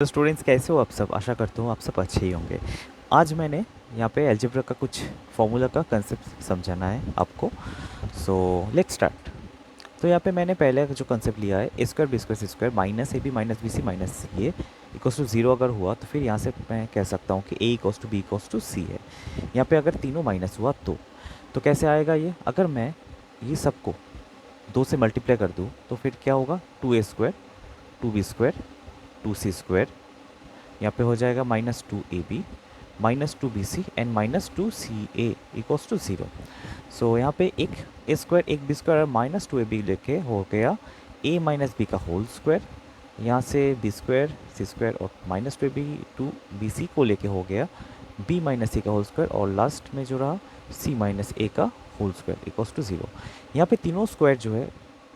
तो स्टूडेंट्स कैसे हो आप सब। आशा करता हूँ आप सब अच्छे ही होंगे। आज मैंने यहाँ पे अलजेब्रा का कुछ फॉर्मूला का कंसेप्ट समझाना है आपको। So let's start. तो यहाँ पे मैंने पहले जो कंसेप्ट लिया है a square b square c square minus a b minus b c minus c a equals to zero अगर हुआ तो फिर यहाँ से मैं कह सकता हूँ कि a equals to B equals to c है। यहाँ पे अगर तीनों माइनस हुआ तो कैसे आएगा ये। अगर मैं ये सबको 2 से मल्टीप्लाई कर दूँ तो फिर क्या होगा, 2a square 2b square 2c square, यहाँ पे हो जाएगा -2ab -2bc and -2ca equals to 0। सो यहाँ पे एक ए स्क्वायर एक बी स्क्वायर और -2ab लेके हो गया a माइनस बी का होल स्क्वायर, यहाँ से बी स्क्वायर सी स्क्वायर और -2ab 2bc को लेके हो गया b माइनस सी का होल स्क्वायर और लास्ट में जो रहा c माइनस ए का होल स्क्वायर इक्वल्स टू 0। यहाँ पे तीनों स्क्वायर जो है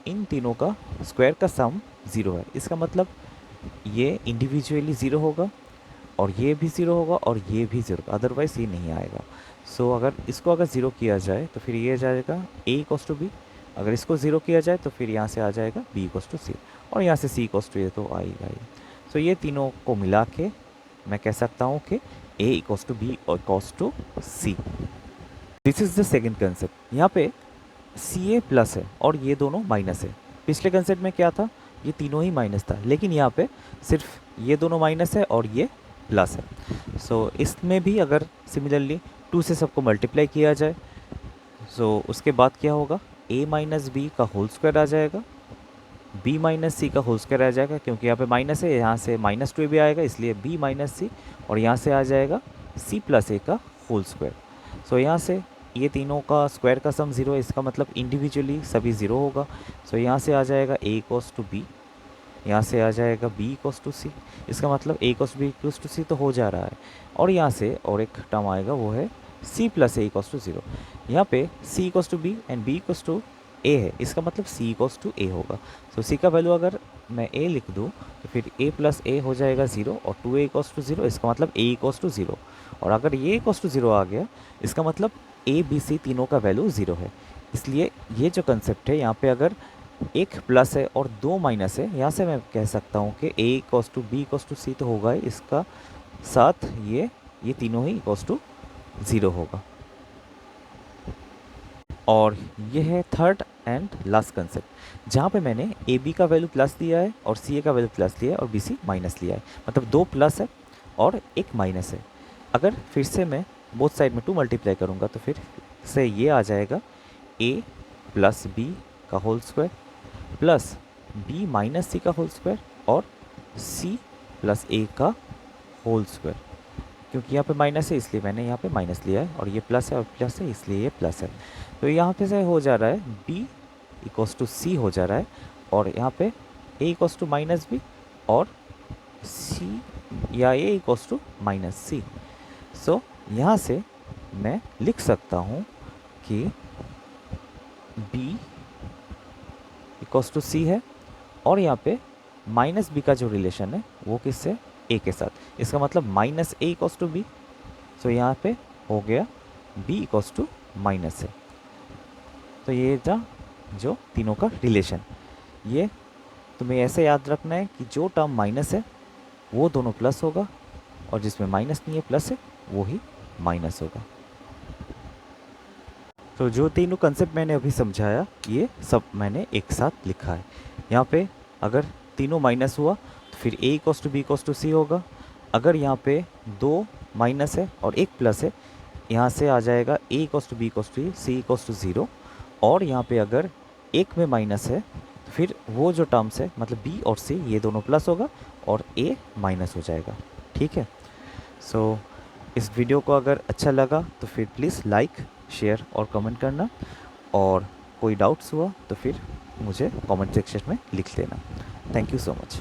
इन तीनों का स्क्वायर का सम 0 है। इसका मतलब ये इंडिविजुअली 0 होगा और ये भी 0 होगा और ये भी 0, अदरवाइज़ ये नहीं आएगा। सो अगर इसको 0 किया जाए तो फिर ये जाएगा a इक्वल्स टू बी, अगर इसको 0 किया जाए तो फिर यहाँ से आ जाएगा b इक्वल्स टू सी और यहाँ से c इक्वल्स टू ये तो आएगा ही। सो ये तीनों को मिला के मैं कह सकता हूँ कि a इक्वल्स टू बी और equals to C. This is the second concept. यहाँ पे सी ए प्लस है और ये दोनों माइनस है। पिछले कंसेप्ट में क्या था, ये तीनों ही माइनस था, लेकिन यहाँ पे सिर्फ ये दोनों माइनस है और ये प्लस है। सो इसमें भी अगर सिमिलरली 2 से सबको मल्टीप्लाई किया जाए सो उसके बाद क्या होगा, a माइनस बी का होल स्क्वायर आ जाएगा, b माइनस सी का होल स्क्वायर आ जाएगा, क्योंकि यहाँ पे माइनस है यहाँ से -2 भी आएगा इसलिए b माइनस सी, और यहाँ से आ जाएगा c प्लस ए का होल स्क्वायर। सो यहाँ से ये तीनों का स्क्वायर का सम 0 है, इसका मतलब इंडिविजुअली सभी 0 होगा। सो यहाँ से आ जाएगा a इक्वल्स टू बी, यहाँ से आ जाएगा b इक्वल्स टू सी, इसका मतलब a equals b equals to c तो हो जा रहा है। और यहाँ से और एक टर्म आएगा वो है c plus A equals to 0। यहाँ पे c equals to B and b equals to a है, इसका मतलब c इक्वल्स टू a होगा। सो c का वैल्यू अगर मैं a लिख दूँ तो फिर a प्लस ए हो जाएगा 0 और 2a इक्वल्स टू 0, इसका मतलब a इक्वल्स टू 0। और अगर ये इक्वल्स टू 0 आ गया इसका मतलब a b c तीनों का वैल्यू 0 है। इसलिए ये जो कंसेप्ट है यहाँ पे अगर एक प्लस है और 2 माइनस है, यहाँ से मैं कह सकता हूँ कि a equals to B equals to c तो होगा ही, इसका साथ ये तीनों ही इक्वल्स टू 0 होगा। और ये है थर्ड एंड लास्ट कंसेप्ट, जहाँ पे मैंने ए बी का वैल्यू प्लस दिया है और सी ए का वैल्यू प्लस लिया है और बी सी माइनस लिया है, मतलब 2 प्लस है और 1 माइनस है। अगर फिर से मैं बोथ साइड में 2 मल्टीप्लाई करूँगा तो फिर से ये आ जाएगा a प्लस बी का whole square plus b minus c का होल स्क्वायर और c प्लस a का होल स्क्वायर। क्योंकि यहाँ पे माइनस है इसलिए मैंने यहाँ पे माइनस लिया है और ये प्लस है और प्लस है इसलिए ये प्लस है। तो यहाँ पे से हो जा रहा है b इक्वल्स टू सी हो जा रहा है और यहाँ पे a equals to minus B और c या a equals to minus C. So यहाँ से मैं लिख सकता हूँ कि b इक्वल्स टू सी है और यहाँ पे माइनस बी का जो रिलेशन है वो किससे, a के साथ, इसका मतलब minus a equals to b. So यहाँ पे हो गया b इक्वल्स टू माइनस है। तो ये था जो तीनों का रिलेशन। ये तुम्हें ऐसे याद रखना है कि जो टर्म माइनस है वो दोनों प्लस होगा और जिसमें माइनस नहीं है प्लस है वो ही माइनस होगा। तो जो तीनों कंसेप्ट मैंने अभी समझाया ये सब मैंने एक साथ लिखा है। यहाँ पे अगर तीनों माइनस हुआ तो फिर a equals to B equals to c होगा। अगर यहाँ पे 2 माइनस है और 1 प्लस है, यहाँ से आ जाएगा a equals to B equals to C equals to 0। और यहाँ पे अगर 1 में माइनस है तो फिर वो जो टर्म्स है मतलब b और c ये दोनों प्लस होगा और a माइनस हो जाएगा। ठीक है। सो इस वीडियो को अगर अच्छा लगा तो फिर प्लीज़ लाइक शेयर और कमेंट करना, और कोई डाउट्स हुआ तो फिर मुझे कमेंट सेक्शन में लिख देना। Thank you so much.